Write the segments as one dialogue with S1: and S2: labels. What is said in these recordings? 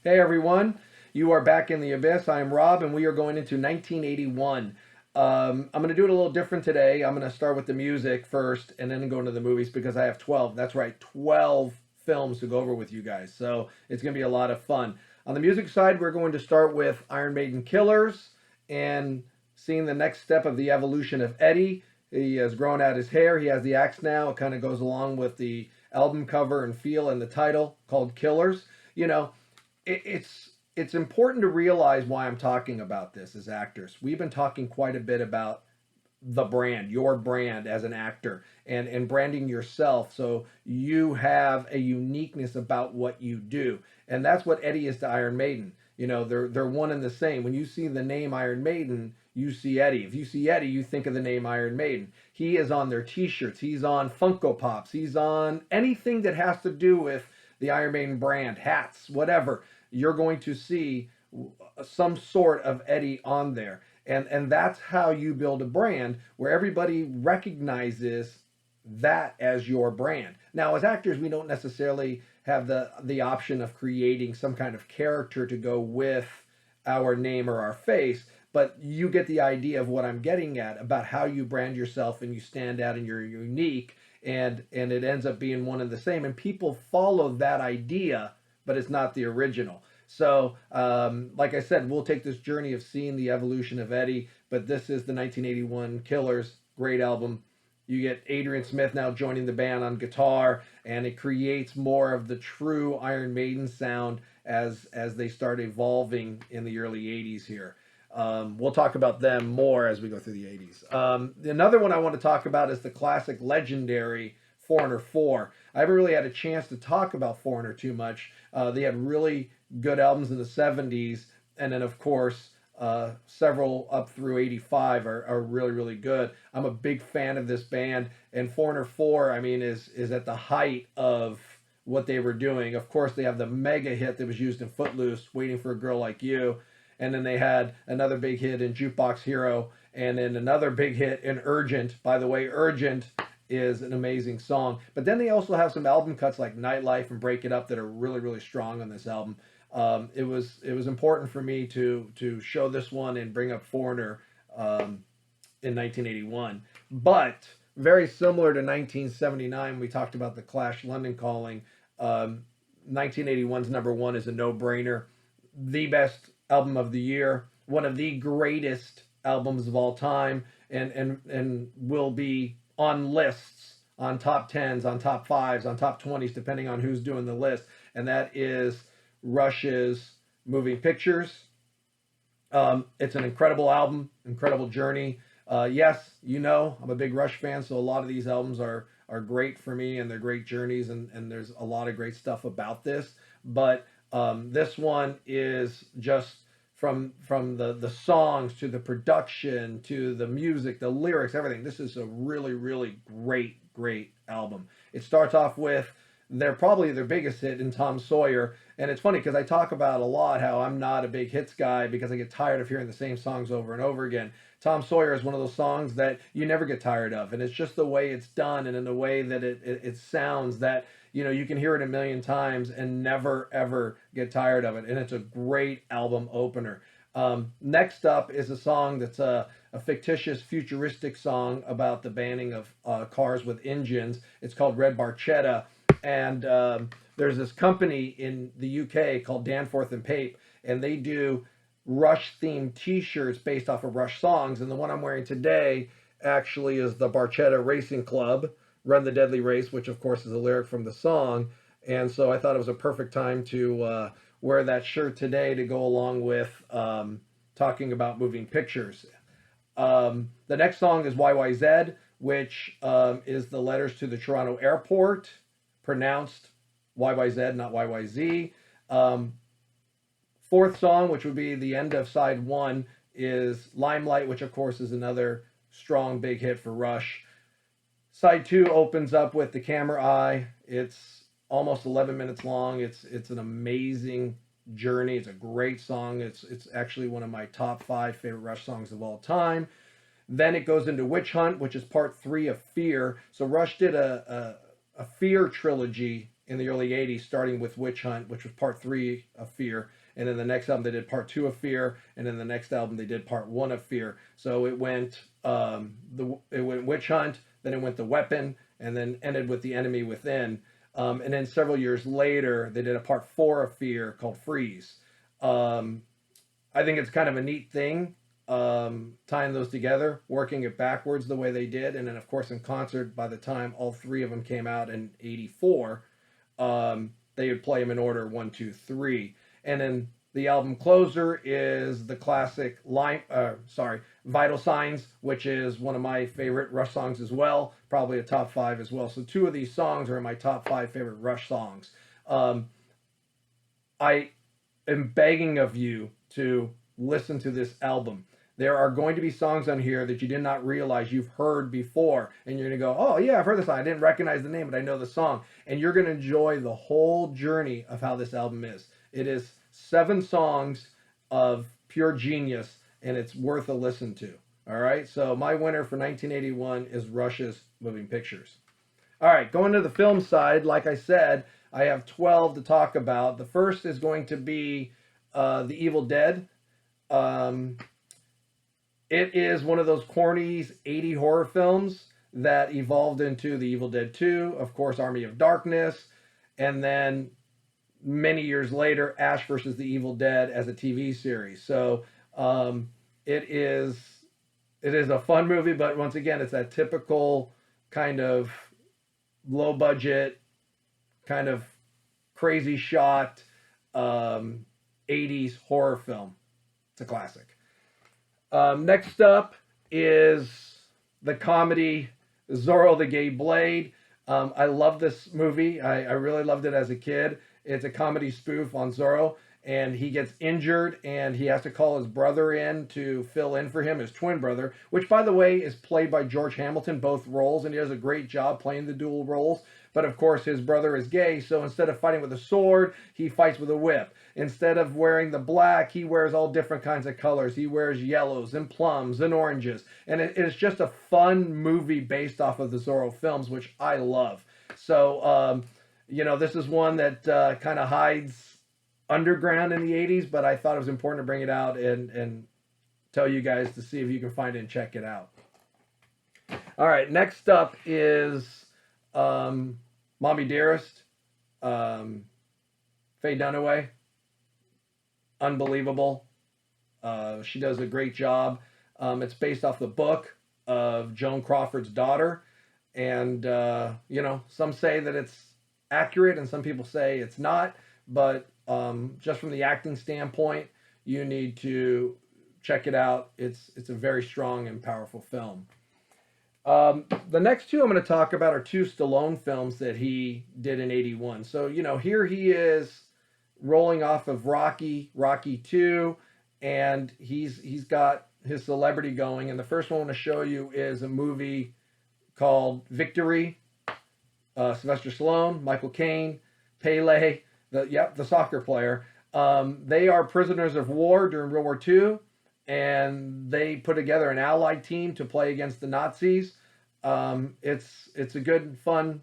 S1: Hey everyone, you are back in the abyss. I am Rob, and we are going into 1981. I'm going to do it a little different today. I'm going to start with the music first, and then go into the movies because I have 12. That's right, 12 films to go over with you guys. So it's going to be a lot of fun. On the music side, we're going to start with Iron Maiden Killers and seeing the next step of the evolution of Eddie. He has grown out his hair. He has the axe now. It kind of goes along with the album cover and feel and the title called Killers. You know, it's important to realize why I'm talking about this as actors. We've been talking quite a bit about the brand, your brand as an actor, and branding yourself so you have a uniqueness about what you do. And that's what Eddie is to Iron Maiden. You know, they're one and the same. When you see the name Iron Maiden, you see Eddie. If you see Eddie, you think of the name Iron Maiden. He is on their t-shirts, he's on Funko Pops, he's on anything that has to do with the Iron Maiden brand, hats, whatever. You're going to see some sort of Eddie on there. And that's how you build a brand where everybody recognizes that as your brand. Now, as actors, we don't necessarily have the option of creating some kind of character to go with our name or our face, but you get the idea of what I'm getting at about how you brand yourself and you stand out and you're unique, and it ends up being one and the same, and people follow that idea, but it's not the original. So, like I said, we'll take this journey of seeing the evolution of Eddie, but this is the 1981 Killers, great album. You get Adrian Smith now joining the band on guitar, and it creates more of the true Iron Maiden sound as they start evolving in the early 80s here. We'll talk about them more as we go through the 80s. Another one I want to talk about is the classic legendary Foreigner 4. I haven't really had a chance to talk about Foreigner too much. They had really good albums in the 70s, and then, of course, several up through 85 are really, really good. I'm a big fan of this band, and Foreigner 4, I mean, is at the height of what they were doing. Of course, they have the mega hit that was used in Footloose, Waiting for a Girl Like You, and then they had another big hit in Jukebox Hero, and then another big hit in Urgent. By the way, Urgent is an amazing song. But then they also have some album cuts like Nightlife and Break It Up that are really, really strong on this album. It was important for me to show this one and bring up Foreigner in 1981. But very similar to 1979, we talked about the Clash London Calling. 1981's number one is a no-brainer. The best album of the year, one of the greatest albums of all time, and will be on lists, on top 10s, on top 5s, on top 20s, depending on who's doing the list. And that is Rush's Moving Pictures. It's an incredible album, incredible journey. Yes, you know, I'm a big Rush fan, so a lot of these albums are great for me, and they're great journeys, and there's a lot of great stuff about this. But this one is just from the songs to the production to the music, the lyrics, everything. This is a really, really great album. It starts off with probably their biggest hit in Tom Sawyer. And it's funny because I talk about a lot how I'm not a big hits guy because I get tired of hearing the same songs over and over again. Tom Sawyer is one of those songs that you never get tired of, and it's just the way it's done and in the way that it sounds that, you know, you can hear it a million times and never ever get tired of it. And it's a great album opener. Next up is a song that's a fictitious futuristic song about the banning of cars with engines. It's called Red Barchetta. And there's this company in the UK called Danforth and Pape, and they do Rush themed t-shirts based off of Rush songs. And the one I'm wearing today actually is the Barchetta Racing Club, Run the Deadly Race, which of course is a lyric from the song. And so I thought it was a perfect time to wear that shirt today to go along with talking about moving pictures. The next song is YYZ, which is the letters to the Toronto airport, pronounced YYZ, not YYZ. Fourth song, which would be the end of side one, is Limelight, which of course is another strong big hit for Rush. Side two opens up with The Camera Eye. It's almost 11 minutes long. It's an amazing journey. It's a great song. It's actually one of my top 5 favorite Rush songs of all time. Then it goes into Witch Hunt, which is part 3 of Fear. So Rush did a Fear trilogy in the early 80s, starting with Witch Hunt, which was part 3 of Fear. And then the next album, they did part 2 of Fear. And then the next album, they did part 1 of Fear. So it went it went Witch Hunt, then it went The Weapon, and then ended with The Enemy Within. And then several years later, they did a part 4 of Fear called Freeze. I think it's kind of a neat thing, tying those together, working it backwards the way they did. And then, of course, in concert, by the time all 3 of them came out in 84, they would play them in order 1, 2, 3. And then the album closer is the classic Vital Signs, which is one of my favorite Rush songs as well, probably a top 5 as well. So 2 of these songs are in my top 5 favorite Rush songs. I am begging of you to listen to this album. There are going to be songs on here that you did not realize you've heard before, and you're going to go, oh yeah, I've heard this song. I didn't recognize the name, but I know the song. And you're going to enjoy the whole journey of how this album is. It is 7 songs of pure genius, and it's worth a listen to. All right, so my winner for 1981 is Rush's Moving Pictures. All right, going to the film side, like I said, I have 12 to talk about. The first is going to be The Evil Dead. It is one of those corny 80 horror films that evolved into The Evil Dead 2, of course, Army of Darkness, and then many years later, Ash versus the Evil Dead as a TV series. So it is a fun movie, but once again, it's that typical kind of low budget, kind of crazy shot 80s horror film. It's a classic. Next up is the comedy Zorro the Gay Blade. I love this movie. I really loved it as a kid. It's a comedy spoof on Zorro, and he gets injured, and he has to call his brother in to fill in for him, his twin brother, which, by the way, is played by George Hamilton, both roles, and he does a great job playing the dual roles. But, of course, his brother is gay, so instead of fighting with a sword, he fights with a whip. Instead of wearing the black, he wears all different kinds of colors. He wears yellows and plums and oranges. And it's just a fun movie based off of the Zorro films, which I love. So, this is one that kind of hides underground in the 80s, but I thought it was important to bring it out and tell you guys to see if you can find it and check it out. All right, next up is Mommy Dearest, Faye Dunaway. Unbelievable. She does a great job. It's based off the book of Joan Crawford's daughter. And, some say that it's accurate and some people say it's not. But just from the acting standpoint, you need to check it out. It's a very strong and powerful film. The next 2 I'm going to talk about are 2 Stallone films that he did in 81. So, here he is rolling off of Rocky 2, and he's got his celebrity going. And the first one I want to show you is a movie called Victory. Sylvester Stallone, Michael Caine, Pele, the soccer player. They are prisoners of war during World War II, and they put together an allied team to play against the Nazis. It's a good, fun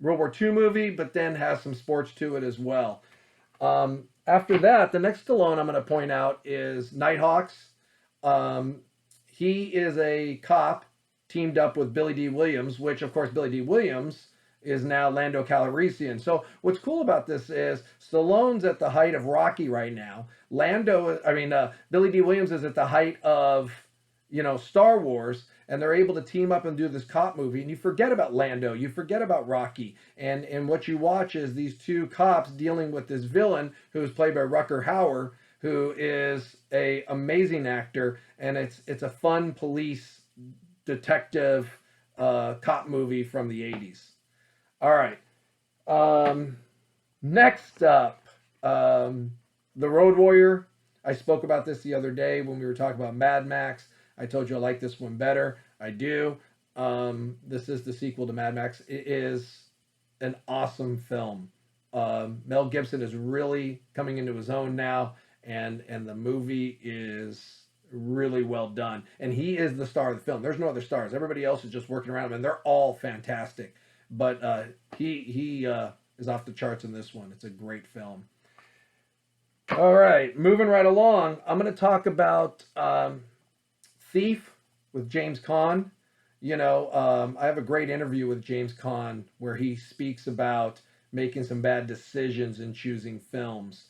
S1: World War II movie, but then has some sports to it as well. After that, the next Stallone I'm going to point out is Nighthawks. He is a cop teamed up with Billy D. Williams, which, of course, Billy D. Williams is now Lando Calrissian. So what's cool about this is Stallone's at the height of Rocky right now. Billy D. Williams is at the height of, Star Wars, and they're able to team up and do this cop movie, and you forget about Lando, you forget about Rocky, and what you watch is these 2 cops dealing with this villain who is played by Rutger Hauer, who is a amazing actor, and it's a fun police detective cop movie from the 80s. All right. Next up, The Road Warrior. I spoke about this the other day when we were talking about Mad Max. I told you I like this one better. I do. This is the sequel to Mad Max. It is an awesome film. Mel Gibson is really coming into his own now, and the movie is really well done. And he is the star of the film. There's no other stars. Everybody else is just working around him, and they're all fantastic. But he is off the charts in this one. It's a great film. All right, moving right along. I'm going to talk about Thief with James Caan. I have a great interview with James Caan where he speaks about making some bad decisions in choosing films,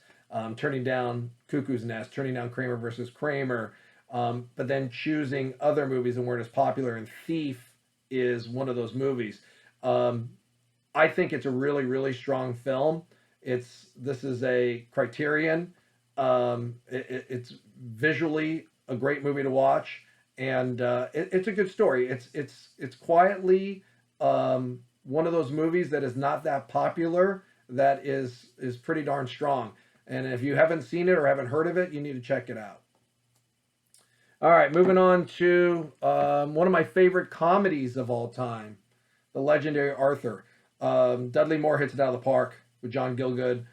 S1: turning down Cuckoo's Nest, turning down Kramer versus Kramer, but then choosing other movies that weren't as popular. And Thief is one of those movies. I think it's a really, really strong film. This is a Criterion. It's visually a great movie to watch, and it's a good story. It's quietly one of those movies that is not that popular, that is pretty darn strong. And if you haven't seen it or haven't heard of it, you need to check it out. All right, moving on to one of my favorite comedies of all time, the legendary Arthur. Dudley Moore hits it out of the park with John Gielgud,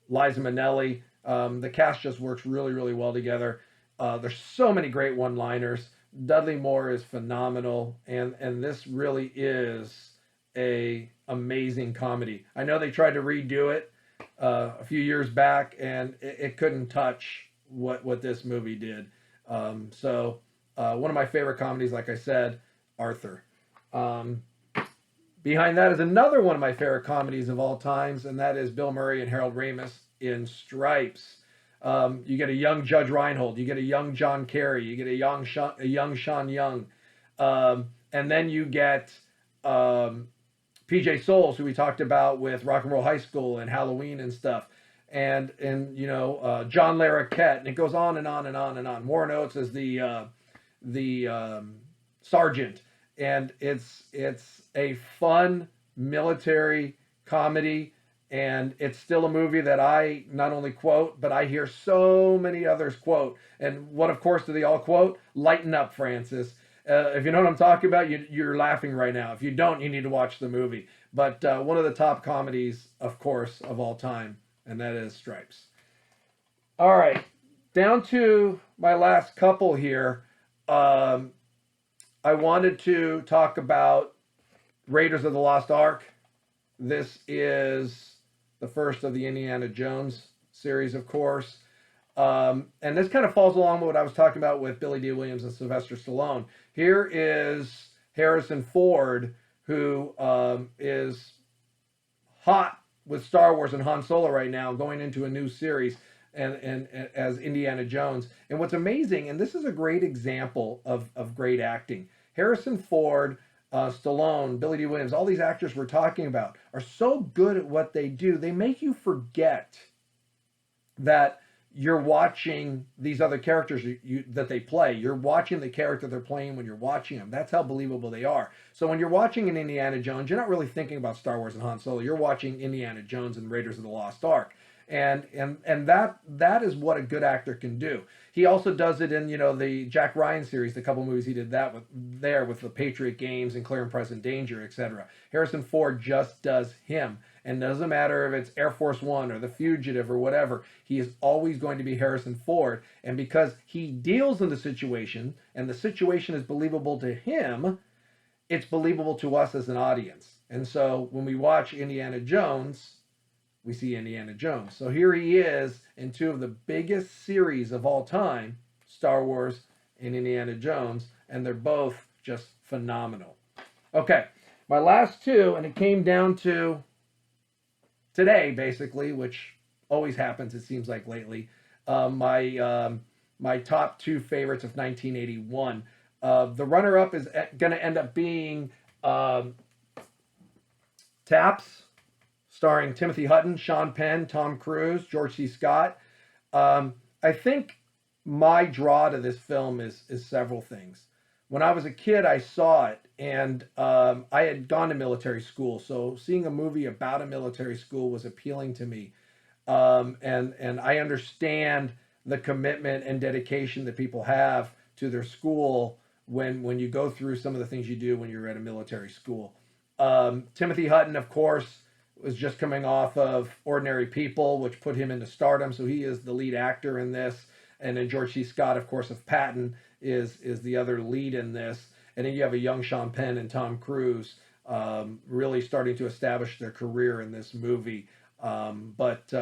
S1: Liza Minnelli. The cast just works really, really well together. There's so many great one-liners. Dudley Moore is phenomenal, and this really is a amazing comedy. I know they tried to redo it a few years back, and it couldn't touch what this movie did. So one of my favorite comedies, like I said, Arthur. Behind that is another one of my favorite comedies of all times, and that is Bill Murray and Harold Ramis in Stripes. You get a young Judge Reinhold, you get a young John Kerry, you get a young Sean Young, and then you get PJ Souls, who we talked about with Rock and Roll High School and Halloween and stuff, and John Larroquette, and it goes on and on and on and on. Warren Oates is the sergeant, and it's a fun military comedy. And it's still a movie that I not only quote, but I hear so many others quote. And what, of course, do they all quote? Lighten up, Francis. If you know what I'm talking about, you're laughing right now. If you don't, you need to watch the movie. But one of the top comedies, of course, of all time, and that is Stripes. All right, down to my last couple here. I wanted to talk about Raiders of the Lost Ark. This is the first of the Indiana Jones series, of course. And this kind of falls along with what I was talking about with Billy D. Williams and Sylvester Stallone. Here is Harrison Ford, who is hot with Star Wars and Han Solo right now, going into a new series and as Indiana Jones. And what's amazing, and this is a great example of great acting, Harrison Ford, Stallone, Billy D. Williams, all these actors we're talking about are so good at what they do. They make you forget that you're watching these other characters that they play. You're watching the character they're playing when you're watching them. That's how believable they are. So when you're watching an Indiana Jones, you're not really thinking about Star Wars and Han Solo. You're watching Indiana Jones and Raiders of the Lost Ark. And that is what a good actor can do. He also does it in the Jack Ryan series, the couple movies he did that with the Patriot Games and Clear and Present Danger, etc. Harrison Ford just does him, and it doesn't matter if it's Air Force One or The Fugitive or whatever. He is always going to be Harrison Ford, and because he deals in the situation and the situation is believable to him, it's believable to us as an audience. And so when we watch Indiana Jones, we see Indiana Jones. So here he is in two of the biggest series of all time, Star Wars and Indiana Jones, and they're both just phenomenal. Okay, my last two, and it came down to today, basically, which always happens, it seems like lately, my top two favorites of 1981. The runner-up is going to end up being Taps, starring Timothy Hutton, Sean Penn, Tom Cruise, George C. Scott. I think my draw to this film is several things. When I was a kid, I saw it, and I had gone to military school, so seeing a movie about a military school was appealing to me. And I understand the commitment and dedication that people have to their school when you go through some of the things you do when you're at a military school. Timothy Hutton, of course, was just coming off of Ordinary People, which put him into stardom, so he is the lead actor in this. And then George C. Scott, of course, of Patton, is the other lead in this. And then you have a young Sean Penn and Tom Cruise. really starting to establish their career in this movie. But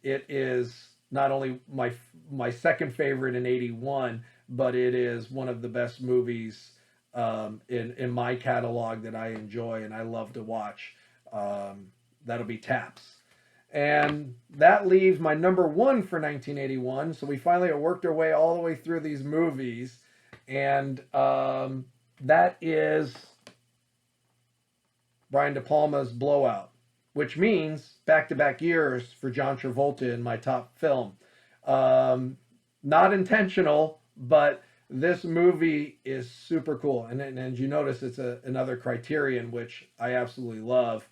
S1: it is not only my second favorite in '81, but it is one of the best movies in my catalog that I enjoy and I love to watch. That'll be Taps. And that leaves my number one for 1981. So we finally worked our way all the way through these movies. And that is Brian De Palma's Blowout, which means back-to-back years for John Travolta in my top film. Not intentional, but this movie is super cool. And you notice, it's another Criterion, which I absolutely love.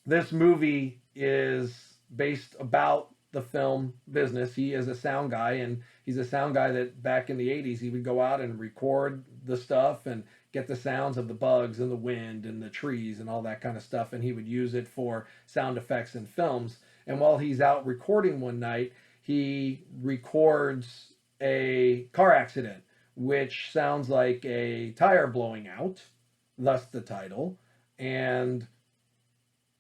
S1: This movie is based about the film business. He is a sound guy, and he's a sound guy that back in the 80s, he would go out and record the stuff and get the sounds of the bugs and the wind and the trees and all that kind of stuff, and he would use it for sound effects in films. And while he's out recording one night, he records a car accident, which sounds like a tire blowing out, thus the title. And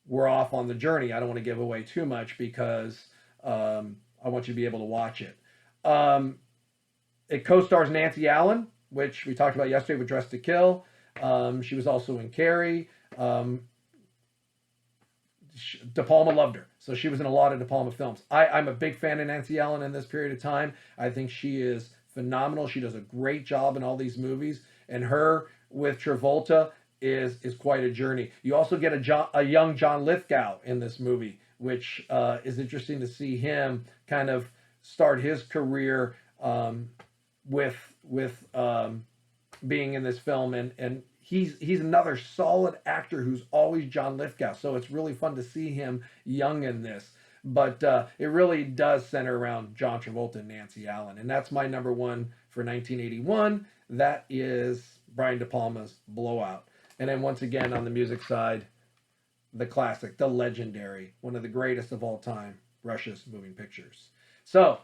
S1: we're off on the journey. I don't want to give away too much because I want you to be able to watch it. It co-stars Nancy Allen, which we talked about yesterday with Dress to Kill. She was also in Carrie. De Palma loved her, so she was in a lot of De Palma films. I'm a big fan of Nancy Allen in this period of time. I think she is phenomenal. She does a great job in all these movies, and her with Travolta is quite a journey. You also get a young John Lithgow in this movie, which is interesting to see him kind of start his career with being in this film, and he's another solid actor who's always John Lithgow. So it's really fun to see him young in this. But it really does center around John Travolta and Nancy Allen, and that's my number one for 1981. That is Brian De Palma's Blowout. And then once again on the music side, the classic, the legendary, one of the greatest of all time, Rush's Moving Pictures. So,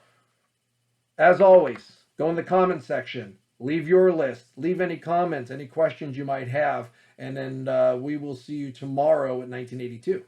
S1: as always, go in the comment section, leave your list, leave any comments, any questions you might have, and then we will see you tomorrow at 1982.